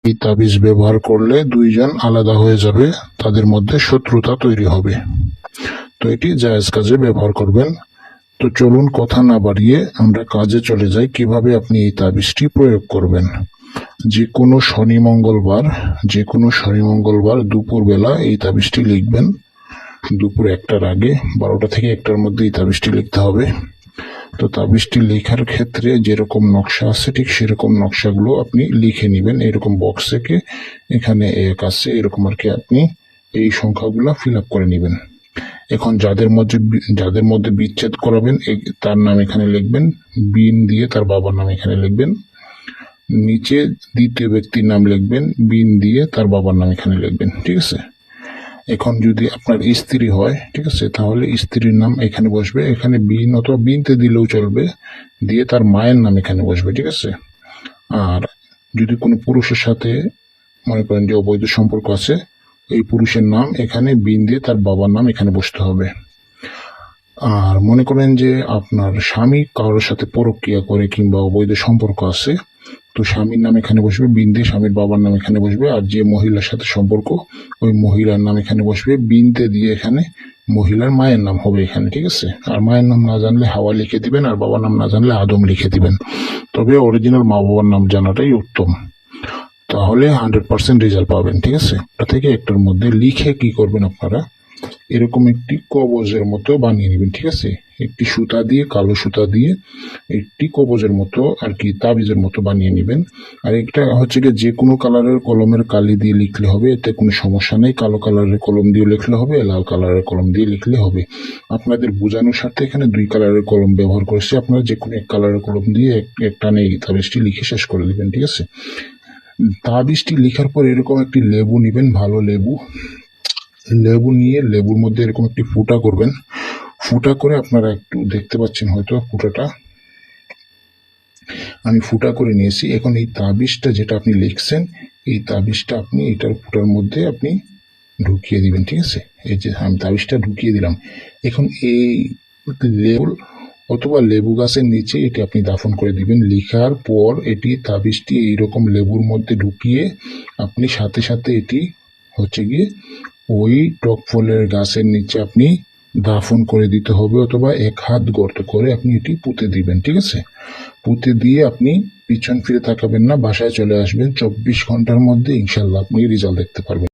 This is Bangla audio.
এই তাবিজ ব্যবহার করলে দুইজন আলাদা হয়ে যাবে, তাদের মধ্যে শত্রুতা তৈরি হবে। তো এটি জায়েজ কাজে ব্যবহার করবেন। তো চলুন কথা না বাড়িয়ে আমরা কাজে চলে যাই, কিভাবে আপনি এই তাবিজটি প্রয়োগ করবেন। যে কোনো শনি মঙ্গলবার দুপুরবেলা এই তাবিজটি লিখবেন। দুপুর 1টার আগে, 12টা থেকে 1টার মধ্যে এই তাবিজটি লিখতে হবে। তো তাবিজটি লেখার ক্ষেত্রে যেরকম নকশা আছে ঠিক সেরকম নকশাগুলো আপনি লিখে নেবেন। এরকম বক্স থেকে এখানে 1 আছে, এরকম আর কি আপনি এই সংখ্যাগুলো ফিল আপ করে নেবেন। এখন যাদের মধ্যে বিচ্ছেদ করাবেন তার নাম এখানে লিখবেন, বিন দিয়ে তার বাবার নাম এখানে লিখবেন। নিচে দ্বিতীয় ব্যক্তির নাম লিখবেন, বিন দিয়ে তার বাবার নাম এখানে লিখবেন। ঠিক আছে। এখন যদি আপনার স্ত্রী হয়, ঠিক আছে, তাহলে স্ত্রীর নাম এখানে বসবে, এখানে বিন অথবা বিনতে দিলেও চলবে, দিয়ে তার মায়ের নাম এখানে বসবে। ঠিক আছে। আর যদি কোনো পুরুষের সাথে মনে করেন যে অবৈধ সম্পর্ক আছে, এই পুরুষের নাম এখানে বিন দিয়ে তার বাবার নাম এখানে বসতে হবে। আর মনে করেন যে আপনার স্বামী কারোর সাথে পরক্রিয়া করে কিংবা অবৈধ সম্পর্ক আছে, তো স্বামীর নাম এখানে বসবে, বিন দিয়ে স্বামীর বাবার নাম এখানে বসবে। আর যে মহিলার সাথে সম্পর্ক, ওই মহিলার নাম এখানে বসবে, বিনতে দিয়ে এখানে মহিলার মায়ের নাম হবে এখানে। ঠিক আছে। আর মায়ের নাম না জানলে হাওয়া লিখে দিবেন, আর বাবার নাম না জানলে আদম লিখে দিবেন। তবে অরিজিনাল মা বাবার নাম জানাটাই উত্তম, তাহলে 100% রেজাল্ট পাবেন। ঠিক আছে। এটা থেকে একটার মধ্যে লিখে কি করবেন আপনারা, এরকম একটি কবজের মতো বানিয়ে নেবেন। ঠিক আছে। একটি সুতা দিয়ে, কালো সুতা দিয়ে একটি কবজের মতো আর কি তাবিজের মতো বানিয়ে নেবেন। আর এটা হচ্ছে কি যে কোনো কালারের কলমের কালি দিয়ে লিখলে হবে, এতে কোনো সমস্যা নেই। কালো কালারের কলম দিয়ে লিখলে হবে, লাল কালারের কলম দিয়ে লিখলে হবে। আপনাদের বোঝানোর স্বার্থে এখানে 2 কালারের কলম ব্যবহার করেছি, আপনারা যে কোনো 1 কালারের কলম দিয়ে একটানে এই তাবিজটি লিখে শেষ করে দিবেন। ঠিক আছে। তাবিজটি লেখার পর এরকম একটি লেবু নেবেন, ভালো লেবু নিয়ে লেবুর মধ্যে এরকম একটি ফুটা করবেন। ফুটা করে আপনারা একটু দেখতে পাচ্ছেন হয়তো ফুটাটা, আমি ফুটা করে নিয়েছি। এখন এই তাবিজটা যেটা আপনি লিখছেন, এই তাবিজটা আপনি এটার ফুটার মধ্যে আপনি ঢুকিয়ে দিবেন। ঠিক আছে। এই যে আমি তাবিজটা ঢুকিয়ে দিলাম। এখন এই লেবু অথবা লেবু গাছের নিচে এটি আপনি দাফন করে দিবেন। লিখার পর এটি তাবিজটি এইরকম লেবুর মধ্যে ঢুকিয়ে আপনি সাথে সাথে এটি হচ্ছে গিয়ে ওই টক ফলের গাছের নিচে আপনি দাফন করে দিতে হবে, অথবা 1 হাত গর্ত করে আপনি এটি পুঁতে দিবেন। ঠিক আছে। পুঁতে দিয়ে আপনি পিছন ফিরে তাকাবেন না, বাসায় চলে আসবেন। 24 ঘন্টার মধ্যে ইনশাল্লাহ আপনি রেজাল্ট দেখতে পারবেন।